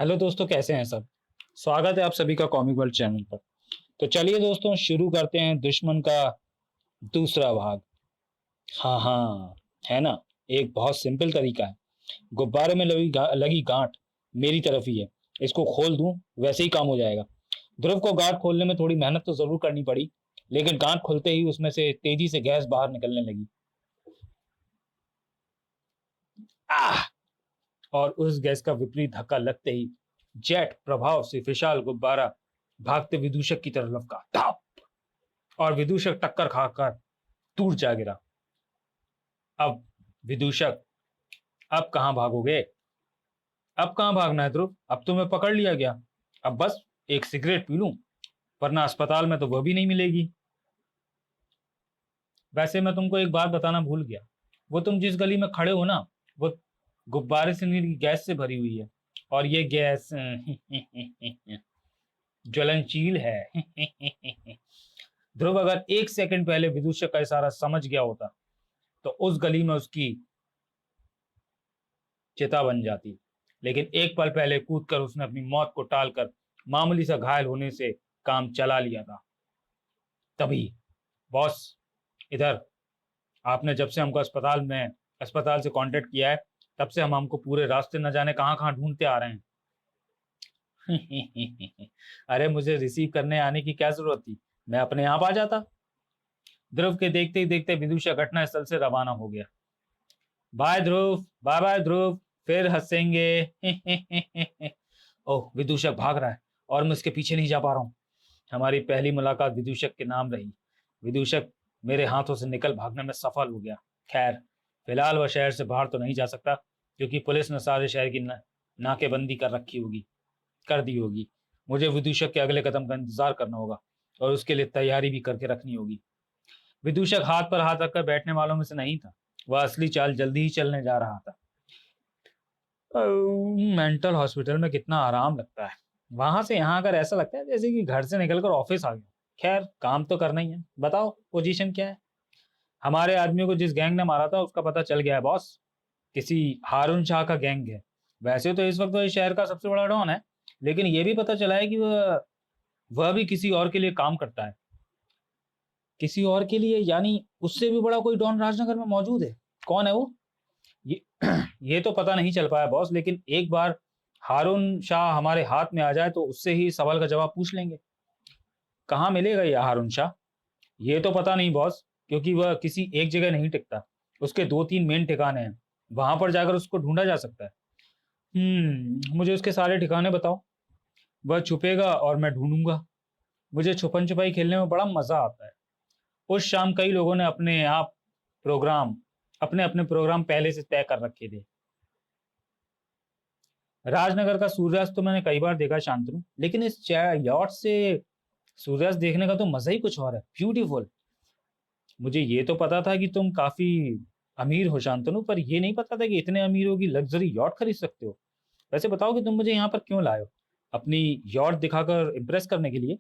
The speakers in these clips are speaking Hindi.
हेलो दोस्तों, कैसे हैं सब। स्वागत है आप सभी का कॉमिक वर्ल्ड चैनल पर। तो चलिए दोस्तों, शुरू करते हैं दुश्मन का दूसरा भाग। हाँ हाँ, है ना। एक बहुत सिंपल तरीका है। गुब्बारे में लगी गांठ मेरी तरफ ही है। इसको खोल दूं वैसे ही काम हो जाएगा। ध्रुव को गांठ खोलने में थोड़ी मेहनत तो जरूर करनी पड़ी, लेकिन गांठ खुलते ही उसमें से तेजी से गैस बाहर निकलने लगी। आह! और उस गैस का विपरीत धक्का लगते ही जेट प्रभाव से विशाल गुब्बारा भागते विदूषक की तरफ लपका, धप! और विदूषक टक्कर खाकर दूर जा गिरा। अब विदूषक, अब कहां भागोगे। अब कहां भागना है ध्रुव, अब तो मैं पकड़ लिया गया। अब बस एक सिगरेट पी लूं, वरना अस्पताल में तो वह भी नहीं मिलेगी। वैसे मैं तुमको एक बात बताना भूल गया। वो तुम जिस गली में खड़े हो ना, वो गुब्बारे से निकली गैस से भरी हुई है। और ये गैस ज्वलनशील है। ध्रुव अगर एक सेकंड पहले विदूषक का इशारा समझ गया होता तो उस गली में उसकी चिता बन जाती। लेकिन एक पल पहले कूदकर उसने अपनी मौत को टालकर मामूली सा घायल होने से काम चला लिया था। तभी बॉस, इधर। आपने जब से हमको अस्पताल से कांटेक्ट किया है, तब से हम हमको पूरे रास्ते न जाने कहां कहां ढूंढते आ रहे हैं। अरे, मुझे रिसीव करने आने की क्या जरूरत थी, मैं अपने आप आ जाता। ध्रुव के देखते ही देखते विदुषा घटना स्थल से रवाना हो गया। बाय ध्रुव, बाय बाय ध्रुव, फिर हंसेंगे। ओह, विदूषक भाग रहा है और मैं उसके पीछे नहीं जा पा रहा हूँ। हमारी पहली मुलाकात विदूषक के नाम रही। विदूषक मेरे हाथों से निकल भागने में सफल हो गया। खैर, फिलहाल वह शहर से बाहर तो नहीं जा सकता, क्योंकि पुलिस ने सारे शहर की नाकेबंदी कर दी होगी। मुझे विदूषक के अगले कदम का इंतजार करना होगा और उसके लिए तैयारी भी करके रखनी होगी। विदूषक हाथ पर हाथ रखकर बैठने वालों में से नहीं था। वह असली चाल जल्दी ही चलने जा रहा था। मेंटल हॉस्पिटल में कितना आराम लगता है। वहां से यहाँ आकर ऐसा लगता है जैसे कि घर से निकलकर ऑफिस आ गया। खैर, काम तो करना ही है। बताओ, पोजीशन क्या है। हमारे आदमियों को जिस गैंग ने मारा था उसका पता चल गया है बॉस। किसी हारून शाह का गैंग है। वैसे तो इस वक्त वह इस शहर का सबसे बड़ा डॉन है, लेकिन यह भी पता चला है कि वह भी किसी और के लिए काम करता है। किसी और के लिए यानी उससे भी बड़ा कोई डॉन राजनगर में मौजूद है। कौन है वो? ये ये तो पता नहीं चल पाया बॉस, लेकिन एक बार हारून शाह हमारे हाथ में आ जाए तो उससे ही सवाल का जवाब पूछ लेंगे। कहाँ मिलेगा ये हारून शाह? ये तो पता नहीं बॉस, क्योंकि वह किसी एक जगह नहीं टिकता। उसके दो तीन मेन ठिकाने हैं। वहां पर जाकर उसको ढूंढा जा सकता है। मुझे उसके सारे ठिकाने बताओ। वह छुपेगा और मैं ढूंढूंगा। मुझे छुपन छुपाई खेलने में बड़ा मजा आता है। उस शाम कई लोगों ने प्रोग्राम अपने अपने प्रोग्राम पहले से तय कर रखे थे। राजनगर का सूर्यास्त तो मैंने कई बार देखा शांतनु, लेकिन इस यॉट से सूर्यास्त देखने का तो मजा ही कुछ और है। ब्यूटीफुल। मुझे ये तो पता था कि तुम काफी अमीर हो शांतनु, पर ये नहीं पता था कि इतने अमीर हो कि लग्जरी यॉट खरीद सकते हो। वैसे बताओ कि तुम मुझे यहाँ पर क्यों लाए हो? अपनी यॉट दिखाकर इम्प्रेस करने के लिए?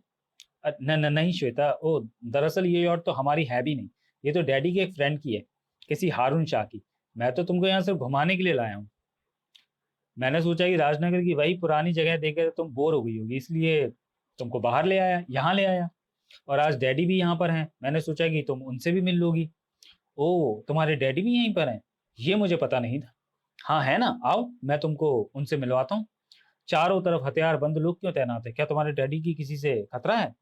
नहीं श्वेता, ओ, दरअसल ये यॉट तो हमारी है भी नहीं। ये तो डैडी के एक फ्रेंड की है, किसी हारून शाह की। मैं तो तुमको यहाँ सिर्फ घुमाने के लिए लाया हूँ। मैंने सोचा कि राजनगर की वही पुरानी जगह देखकर तुम बोर हो गई होगी, इसलिए तुमको बाहर ले आया, यहाँ ले आया। और आज डैडी भी यहाँ पर हैं, मैंने सोचा कि तुम उनसे भी मिल लोगी। ओ, तुम्हारे डैडी भी यहीं पर हैं? ये मुझे पता नहीं था। हाँ, है ना, आओ मैं तुमको उनसे मिलवाता हूँ। चारों तरफ हथियार बंद लोग क्यों तैनात है? क्या तुम्हारे डैडी की किसी से खतरा है?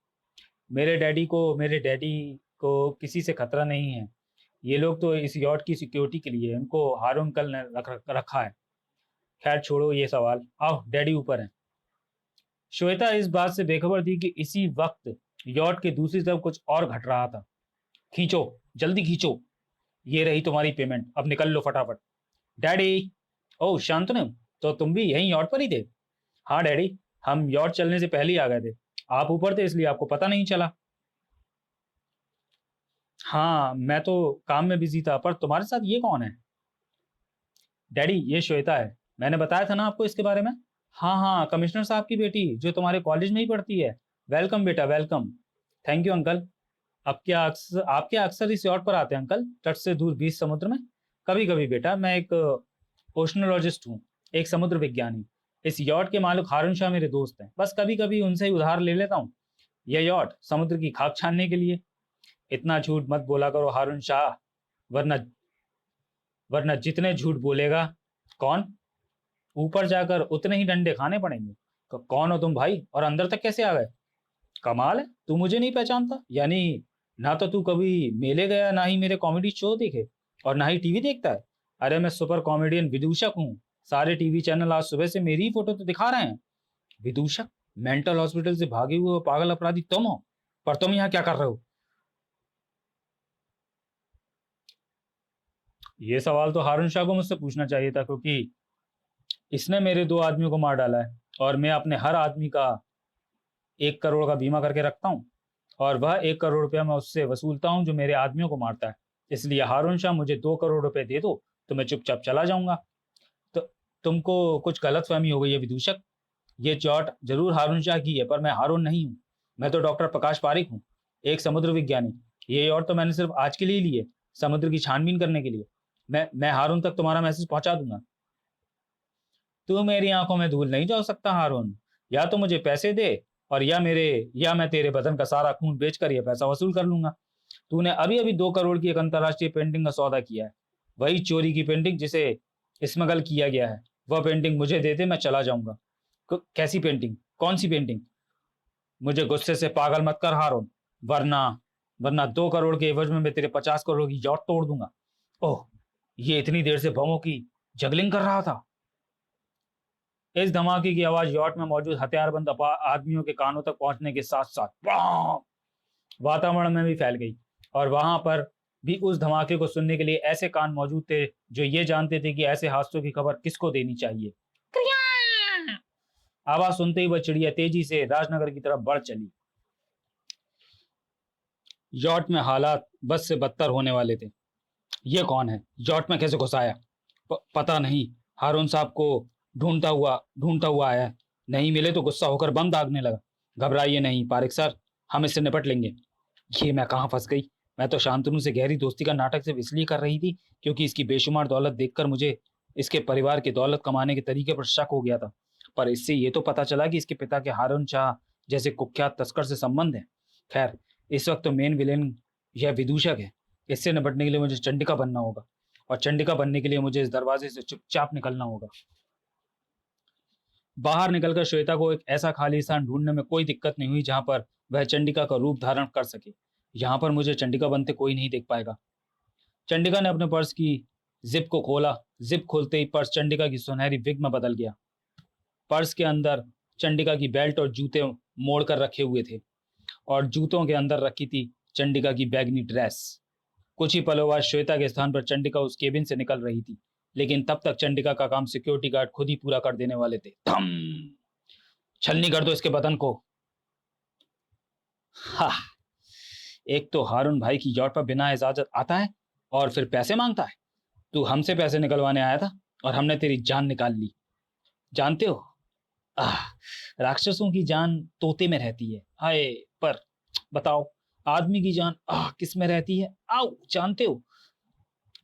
मेरे डैडी को किसी से खतरा नहीं है। ये लोग तो इस यॉट की सिक्योरिटी के लिए उनको हारून कल ने रखा है। खैर छोड़ो ये सवाल, आओ डैडी ऊपर है। श्वेता इस बात से बेखबर थी कि इसी वक्त यॉट के दूसरी तरफ कुछ और घट रहा था। खींचो, जल्दी खींचो। ये रही तुम्हारी पेमेंट, अब निकल लो फटाफट। डैडी! ओह शांतनु, तो तुम भी यहीं यॉट पर ही थे? हाँ डैडी, हम यॉट चलने से पहले ही आ गए थे। आप ऊपर थे इसलिए आपको पता नहीं चला। हाँ, मैं तो काम में बिजी था, पर तुम्हारे साथ ये कौन है? डैडी, ये श्वेता है। मैंने बताया था ना आपको इसके बारे में। हाँ हाँ, कमिश्नर साहब की बेटी जो तुम्हारे कॉलेज में ही पढ़ती है। वेलकम बेटा, वेलकम। Thank you uncle. अब क्या आपके अक्सर इस यॉट पर आते हैं अंकल, तट से दूर बीच समुद्र में? कभी कभी बेटा, मैं एक ओशनोलॉजिस्ट हूँ, एक समुद्र विज्ञानी। इस यॉट के मालिक हारून शाह मेरे दोस्त हैं, बस कभी कभी उनसे ही उधार ले लेता हूँ। यह यॉट समुद्र की खाक छानने के लिए। इतना झूठ मत बोला करो हारून शाह, वरना वरना जितने झूठ बोलेगा कौन, ऊपर जाकर उतने ही डंडे खाने पड़ेंगे। कौन हो तुम भाई, और अंदर तक कैसे आ गए? कमाल है, तू मुझे नहीं पहचानता? यानी ना तो तू कभी मेले गया, ना ही मेरे कॉमेडी शो देखे, और ना ही टीवी देखता है। अरे मैं सुपर कॉमेडियन विदूषक हूँ। सारे टीवी चैनल आज सुबह से मेरी ही फोटो तो दिखा रहे हैं। विदूषक? मेंटल हॉस्पिटल से भागे हुए पागल अपराधी तुम हो, पर तुम यहाँ क्या कर रहे हो? ये सवाल तो हारून शाह को मुझसे पूछना चाहिए था, क्योंकि इसने मेरे 2 आदमियों को मार डाला है, और मैं अपने हर आदमी का 1 करोड़ का बीमा करके रखता हूँ, और वह 1 करोड़ रुपया मैं उससे वसूलता हूँ जो मेरे आदमियों को मारता है। इसलिए हारून शाह, मुझे 2 करोड़ रुपए दे दो तो मैं चुपचाप चला जाऊंगा। तो तुमको कुछ गलत फहमी हो गई है विदूषक। ये चोट जरूर हारून शाह की है, पर मैं हारून नहीं हूँ। मैं तो डॉक्टर प्रकाश पारिक हूँ, एक समुद्र विज्ञानी। ये और तो मैंने सिर्फ आज के लिए ली है, समुद्र की छानबीन करने के लिए। मैं हारून तक तुम्हारा मैसेज पहुंचा दूंगा। तू मेरी आंखों में धूल नहीं जा सकता हारून। या तो मुझे पैसे दे, और या मैं तेरे बदन का सारा खून बेचकर ये पैसा वसूल कर लूंगा। तूने अभी अभी 2 करोड़ की एक अंतरराष्ट्रीय पेंटिंग का सौदा किया है, वही चोरी की पेंटिंग जिसे स्मगल किया गया है। वह पेंटिंग मुझे दे दे, मैं चला जाऊंगा। कैसी पेंटिंग, कौन सी पेंटिंग? मुझे गुस्से से पागल मत कर हारून, वरना वरना 2 करोड़ के एवज में मैं तेरे 50 करोड़ की यॉट तोड़ दूंगा। ओह, ये इतनी देर से बमों की जगलिंग कर रहा था। इस धमाके की आवाज यॉट में मौजूद हथियारबंद आदमियों के कानों तक पहुंचने के साथ साथ वातावरण में भी फैल गई, और वहां पर भी उस धमाके को सुनने के लिए ऐसे कान मौजूद थे जो ये जानते थे कि ऐसे हादसों की खबर किसको देनी चाहिए। आवाज सुनते ही वह चिड़िया तेजी से राजनगर की तरफ बढ़ चली। यॉट में हालात बस से बदतर होने वाले थे। ये कौन है, यॉट में कैसे घुस आया? पता नहीं। हारून साहब को ढूंढता हुआ आया। नहीं मिले तो गुस्सा होकर बम दागने लगा। घबराइए नहीं पारिक सर, हम इससे निपट लेंगे। ये मैं कहाँ फंस गई? मैं तो शांतनु से गहरी दोस्ती का नाटक सिर्फ इसलिए कर रही थी क्योंकि इसकी बेशुमार दौलत देखकर मुझे इसके परिवार की दौलत कमाने के तरीके पर शक हो गया था। पर इससे ये तो पता चला कि इसके पिता के हारून शाह जैसे कुख्यात तस्कर से संबंध है। खैर, इस वक्त तो मेन विलेन यह विदूषक है। इससे निपटने के लिए मुझे चंडिका बनना होगा, और चंडिका बनने के लिए मुझे इस दरवाजे से चुपचाप निकलना होगा। बाहर निकलकर श्वेता को एक ऐसा खाली स्थान ढूंढने में कोई दिक्कत नहीं हुई जहां पर वह चंडिका का रूप धारण कर सके। यहाँ पर मुझे चंडिका बनते कोई नहीं देख पाएगा। चंडिका ने अपने पर्स की जिप को खोला। जिप खोलते ही पर्स चंडिका की सुनहरी विग में बदल गया। पर्स के अंदर चंडिका की बेल्ट और जूते मोड़ कर रखे हुए थे, और जूतों के अंदर रखी थी चंडिका की बैगनी ड्रेस। कुछ ही पलों बाद श्वेता के स्थान पर चंडिका उस केबिन से निकल रही थी, लेकिन तब तक चंडिका का काम सिक्योरिटी गार्ड खुद ही पूरा कर देने वाले थे। धम! छलनी कर दो इसके बदन को। हा! एक तो हारून भाई की यॉट पर बिना इजाजत आता है, और फिर पैसे मांगता है। तू हमसे पैसे निकलवाने आया था, और हमने तेरी जान निकाल ली। जानते हो, आह, राक्षसों की जान तोते में रहती है। हाय, पर बताओ, आदमी की जान किस में रहती है? आओ, जानते हो?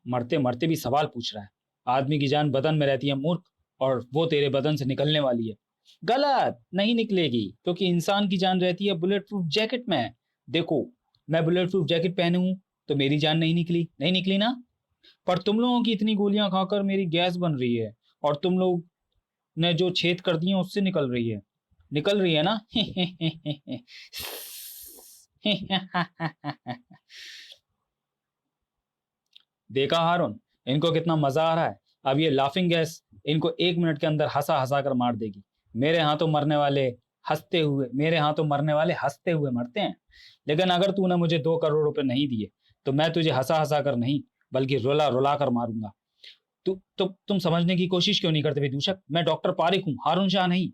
मरते मरते भी सवाल पूछ रहा है। आदमी की जान बदन में रहती है मूर्ख, और वो तेरे बदन से निकलने वाली है। गलत, नहीं निकलेगी, क्योंकि इंसान की जान रहती है बुलेट प्रूफ जैकेट में। देखो, मैं बुलेट प्रूफ जैकेट पहने हूं तो मेरी जान नहीं निकली ना। पर तुम लोगों की इतनी गोलियां खाकर मेरी गैस बन रही है, और तुम लोग ने जो छेद कर दिए उससे निकल रही है ना। देखा हारून, इनको कितना मजा आ रहा है। अब ये लाफिंग गैस इनको 1 मिनट के अंदर हंसा हंसा कर मार देगी। मेरे हाथों मरने वाले हंसते हुए मरते हैं। लेकिन अगर तूने मुझे 2 करोड़ रुपए नहीं दिए तो मैं तुझे हंसा हंसा कर नहीं, बल्कि रुला रुला कर मारूंगा। तुम समझने की कोशिश क्यों नहीं करते विदूषक? मैं डॉक्टर पारिक हूँ, हारून शाह नहीं।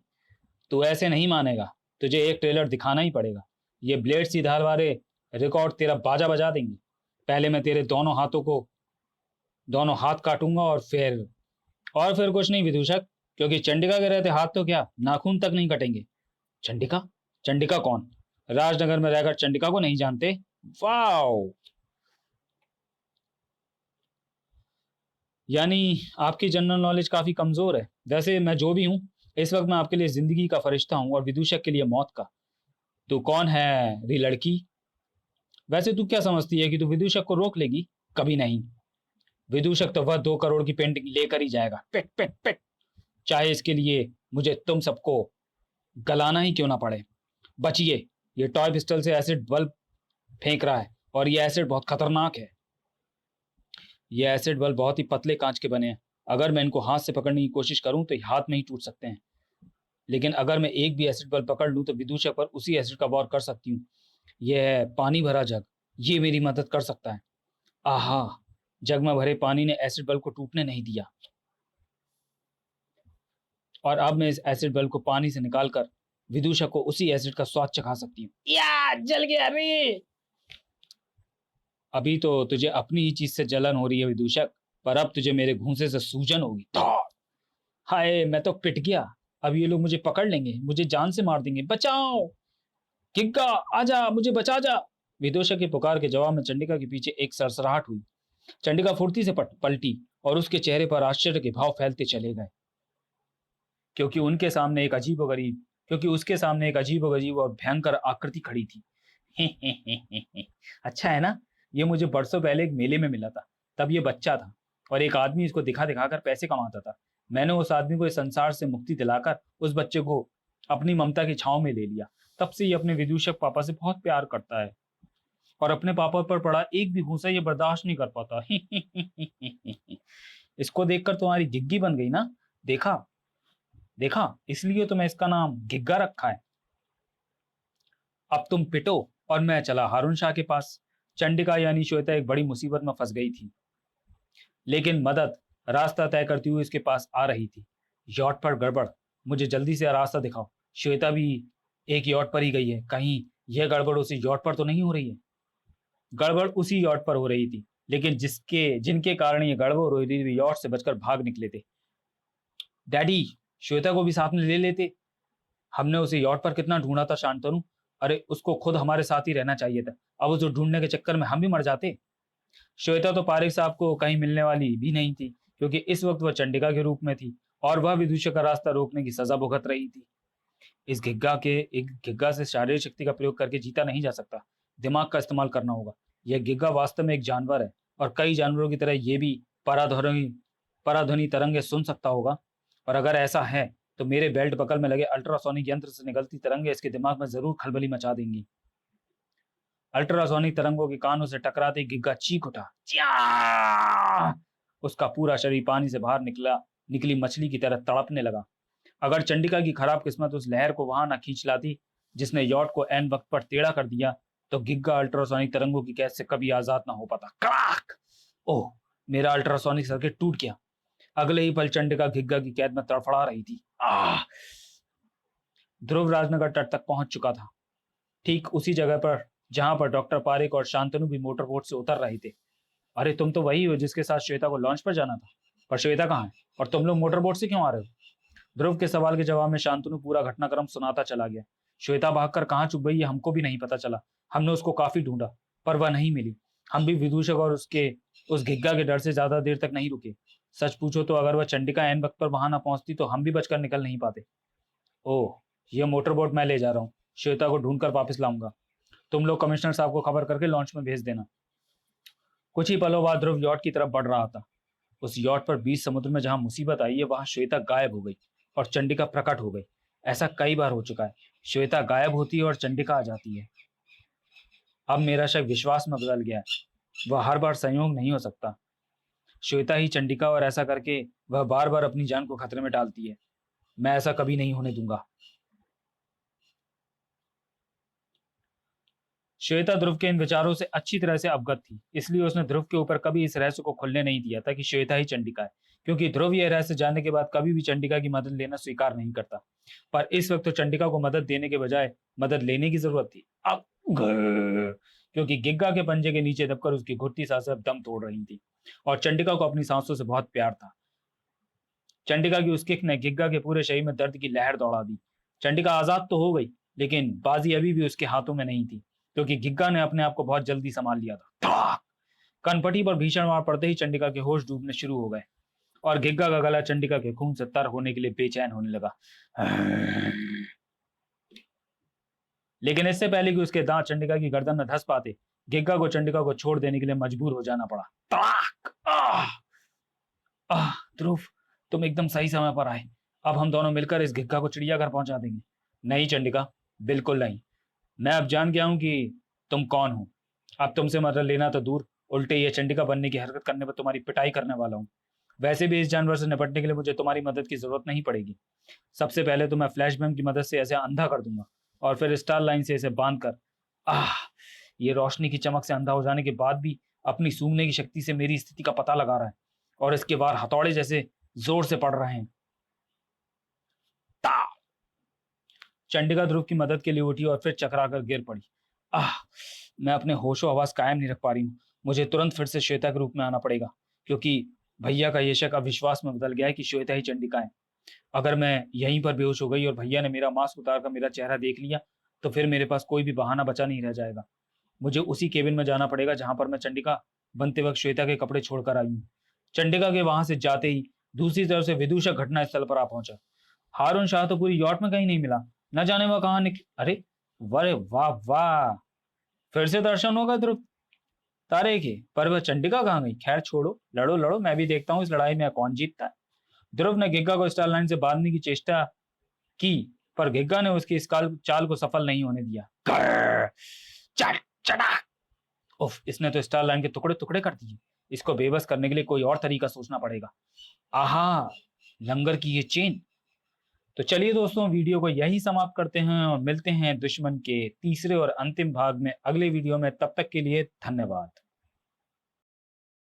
तू ऐसे नहीं मानेगा, तुझे एक ट्रेलर दिखाना ही पड़ेगा। ये ब्लेड सी धार वाले रिकॉर्ड तेरा बाजा बजा देंगे। पहले मैं तेरे दोनों हाथ काटूंगा, और फिर कुछ नहीं विदूषक, क्योंकि चंडिका के रहते हाथ तो क्या, नाखून तक नहीं कटेंगे। चंडिका? चंडिका कौन? राजनगर में रहकर चंडिका को नहीं जानते? वाओ! यानी आपकी जनरल नॉलेज काफी कमजोर है। वैसे मैं जो भी हूँ, इस वक्त मैं आपके लिए जिंदगी का फरिश्ता हूं और विदूषक के लिए मौत का। तू कौन है री लड़की? वैसे तू क्या समझती है कि तू विदूषक को रोक लेगी? कभी नहीं। विदूषक तो वह 2 करोड़ की पेंटिंग लेकर ही जाएगा, पिट पिट पिट, चाहे इसके लिए मुझे तुम सबको गलाना ही क्यों ना पड़े। बचिए, ये टॉय पिस्टल से एसिड बल्ब फेंक रहा है और ये एसिड बहुत खतरनाक है। ये एसिड बल्ब बहुत ही पतले कांच के बने हैं। अगर मैं इनको हाथ से पकड़ने की कोशिश करूं तो ये हाथ में ही टूट सकते हैं, लेकिन अगर मैं एक भी एसिड बल्ब पकड़ लूं तो विदूषक पर उसी एसिड का वार कर सकती हूँ। यह है पानी भरा जग, ये मेरी मदद कर सकता है। आहा, जग में भरे पानी ने एसिड बल्ब को टूटने नहीं दिया, और अब मैं इस एसिड बल्ब को पानी से निकालकर विदूषक को उसी एसिड का स्वाद चखा सकती हूँ। या जल गया रे। अभी तो तुझे अपनी ही चीज से जलन हो रही है विदूषक, पर अब तुझे मेरे घूंसे से सूजन होगी। हाय, मैं तो पिट गया। अब ये लोग मुझे पकड़ लेंगे, मुझे जान से मार देंगे। बचाओ गिग्गा, आजा, मुझे बचा जा। विदूषक की पुकार के जवाब में चंडिका के पीछे एक सरसराहट हुई। चंडिका फुर्ती से पलटी और उसके चेहरे पर आश्चर्य के भाव फैलते चले गए, क्योंकि उनके सामने एक अजीब गरीब क्योंकि उसके सामने एक अजीब गरीब और भयंकर आकृति खड़ी थी। अच्छा है ना, ये मुझे बरसों पहले एक मेले में मिला था। तब ये बच्चा था और एक आदमी इसको दिखा दिखाकर पैसे कमाता था। मैंने उस आदमी को इस संसार से मुक्ति दिलाकर उस बच्चे को अपनी ममता की छांव में ले लिया। तब से ये अपने विदूषक पापा से बहुत प्यार करता है और अपने पापा पर पड़ा एक भी घूंसा ये बर्दाश्त नहीं कर पाता। इसको देखकर तुम्हारी गिग्गी बन गई ना? देखा देखा, इसलिए तो मैं इसका नाम गिग्गा रखा है। अब तुम पिटो और मैं चला हारून शाह के पास। चंडिका यानी श्वेता एक बड़ी मुसीबत में फंस गई थी, लेकिन मदद रास्ता तय करती हुई इसके पास आ रही थी। यॉट पर गड़बड़, मुझे जल्दी से रास्ता दिखाओ। श्वेता भी एक यॉट पर ही गई है, कहीं यह गड़बड़ उसी यॉट पर तो नहीं हो रही है? गड़बड़ उसी यॉट पर हो रही थी, लेकिन जिनके कारण ये गड़बड़ हो रही थी वे यॉट से बचकर भाग निकले थे। डैडी, श्वेता को भी साथ में ले लेते। हमने उसे यॉट पर कितना ढूंढा था शांतनु। अरे उसको खुद हमारे साथ ही रहना चाहिए था, अब उसे ढूंढने के चक्कर में हम भी मर जाते। श्वेता तो पारिक साहब को कहीं मिलने वाली भी नहीं थी, क्योंकि इस वक्त वह चंडिका के रूप में थी और वह विदूषक का रास्ता रोकने की सजा भुगत रही थी। इस गिग्गा से शारीरिक शक्ति का प्रयोग करके जीता नहीं जा सकता, दिमाग का इस्तेमाल करना होगा। यह गिग्गा वास्तव में एक जानवर है और कई जानवरों की तरह ये भी पराध्वनि पराध्वनि तरंगे सुन सकता होगा। और अगर ऐसा है तो मेरे बेल्ट बकल में लगे अल्ट्रासोनिक यंत्र से निकलती तरंगे इसके दिमाग में जरूर खलबली मचा देंगी। अल्ट्रासोनिक तरंगों के कानों से टकराते गिग्गा चीख उठा। उसका पूरा शरीर पानी से बाहर निकली मछली की तरह तड़पने लगा। अगर चंडिका की खराब किस्मत उस लहर को वहां न खींच लाती जिसने यॉट को एन वक्त पर टेढ़ा कर दिया, तो गिग्गा अल्ट्रासोनिक तरंगों की कैद से कभी आजाद ना हो पाता। क्रैक! ओह, मेरा अल्ट्रासोनिक सर्किट टूट गया। अगले ही पल चंडिका गिग्गा की कैद में तड़फड़ा रही थी। ध्रुव राजनगर तट तक पहुंच चुका था, ठीक उसी जगह पर जहां पर डॉक्टर पारेख और शांतनु भी मोटर बोट से उतर रहे थे। अरे तुम तो वही हो जिसके साथ श्वेता को लॉन्च पर जाना था, पर श्वेता कहाँ है और तुम लोग मोटर बोट से क्यों आ रहे हो? ध्रुव के सवाल के जवाब में शांतनु पूरा घटनाक्रम सुनाता चला गया। श्वेता भागकर कहाँ छुप गई है हमको भी नहीं पता चला। हमने उसको काफी ढूंढा पर वह नहीं मिली। हम भी विदूषक और उस गिग्गा के डर से ज्यादा देर तक नहीं रुके। सच पूछो तो अगर वह चंडिका एन वक्त पर वहां ना पहुंचती तो हम भी बचकर निकल नहीं पाते। ओह, यह मोटर बोट मैं ले जा रहा हूँ, श्वेता को ढूंढकर वापस लाऊंगा। तुम लोग कमिश्नर साहब को खबर करके लॉन्च में भेज देना। कुछ ही पलों बाद ध्रुव यॉट की तरफ बढ़ रहा था। उस यॉट पर बीच समुद्र में जहां मुसीबत आई है वहां श्वेता गायब हो गई और चंडिका प्रकट हो गई। ऐसा कई बार हो चुका है, श्वेता गायब होती है और चंडिका आ जाती है। अब मेरा शक विश्वास में बदल गया है, वह हर बार संयोग नहीं हो सकता। श्वेता ही चंडिका, और ऐसा करके वह बार बार अपनी जान को खतरे में डालती है। मैं ऐसा कभी नहीं होने दूंगा। श्वेता ध्रुव के इन विचारों से अच्छी तरह से अवगत थी, इसलिए उसने ध्रुव के ऊपर कभी इस रहस्य को खुलने नहीं दिया था कि श्वेता ही चंडिका है, क्योंकि ध्रुव यह रहस्य जानने के बाद कभी भी चंडिका की मदद लेना स्वीकार नहीं करता। पर इस वक्त तो चंडिका को मदद देने के बजाय मदद लेने की जरूरत थी। अब क्योंकि गिग्गा के पंजे के नीचे दबकर उसकी घुटती सांसें अब दम तोड़ रही थी और चंडिका को अपनी सांसों से बहुत प्यार था। चंडिका की उस किक ने गिग्गा के पूरे शरीर में दर्द की लहर दौड़ा दी। चंडिका आजाद तो हो गई, लेकिन बाजी अभी भी उसके हाथों में नहीं थी, क्योंकि गिग्गा ने अपने आप को बहुत जल्दी संभाल लिया था। कनपटी पर भीषण मार पड़ते ही चंडिका के होश डूबने शुरू हो गए और गिग्गा का गला चंडिका के खून से तर होने के लिए बेचैन होने लगा। लेकिन इससे पहले कि उसके दांत चंडिका की गर्दन में धंस पाते, गिग्गा को चंडिका को छोड़ देने के लिए मजबूर हो जाना पड़ा। तड़ाक! ध्रुव, तुम एकदम सही समय पर आए। अब हम दोनों मिलकर इस गिग्गा को चिड़ियाघर पहुंचा देंगे। नहीं चंडिका, बिल्कुल नहीं। मैं अब जान गया हूं कि तुम कौन हो। अब तुमसे मदद लेना तो दूर, उल्टे ये चंडिका बनने की हरकत करने पर तुम्हारी पिटाई करने वाला हूँ। वैसे भी इस जानवर से निपटने के लिए मुझे तुम्हारी मदद की जरूरत नहीं पड़ेगी। सबसे पहले तो मैं फ्लैश बैम की मदद से ऐसे अंधा कर दूंगा और फिर स्टार लाइन से इसे बांध कर ये रोशनी की चमक से अंधा हो जाने के बाद भी अपनी सूंघने की शक्ति से मेरी स्थिति का पता लगा रहा है और इसके वार हथौड़े जैसे जोर से पड़ रहे हैं। ता! चंडिका ध्रुव की मदद के लिए उठी और फिर चकरा कर गिर पड़ी। मैं अपने होशो हवास कायम नहीं रख पा रही हूँ। मुझे तुरंत फिर से श्वेता के रूप में आना पड़ेगा, क्योंकि भैया का ये शक अब विश्वास में बदल गया है कि श्वेता ही चंडिका है। अगर मैं यहीं पर बेहोश हो गई और भैया ने मेरा मास्क उतार कर मेरा चेहरा देख लिया, तो फिर मेरे पास कोई भी बहाना बचा नहीं रह जाएगा। मुझे उसी केबिन में जाना पड़ेगा जहां पर मैं चंडिका बनते वक्त श्वेता के कपड़े छोड़कर आई हूँ। चंडिका के वहां से जाते ही दूसरी तरफ से विदूषक घटना स्थल पर आ पहुंचा। हारून शाह तो पूरी यॉट में कहीं नहीं मिला। न जाने वह कहाँ अरे वाह वाह वाह, फिर से दर्शन होगा ध्रुव तारे के। पर वह चंडिका कहाँ गई? खैर छोड़ो, लड़ो लड़ो, मैं भी देखता हूँ इस लड़ाई में कौन जीतता है। ध्रुव ने गिग्गा को स्टार लाइन से बांधने की चेष्टा की, पर गिग्गा ने उसकी इस चाल को सफल नहीं होने दिया। उफ, इसने तो स्टार लाइन के टुकड़े टुकड़े कर दिए। इसको बेबस करने के लिए कोई और तरीका सोचना पड़ेगा। आहा, लंगर की ये चेन। तो चलिए दोस्तों, वीडियो को यही समाप्त करते हैं और मिलते हैं दुश्मन के तीसरे और अंतिम भाग में अगले वीडियो में। तब तक के लिए धन्यवाद।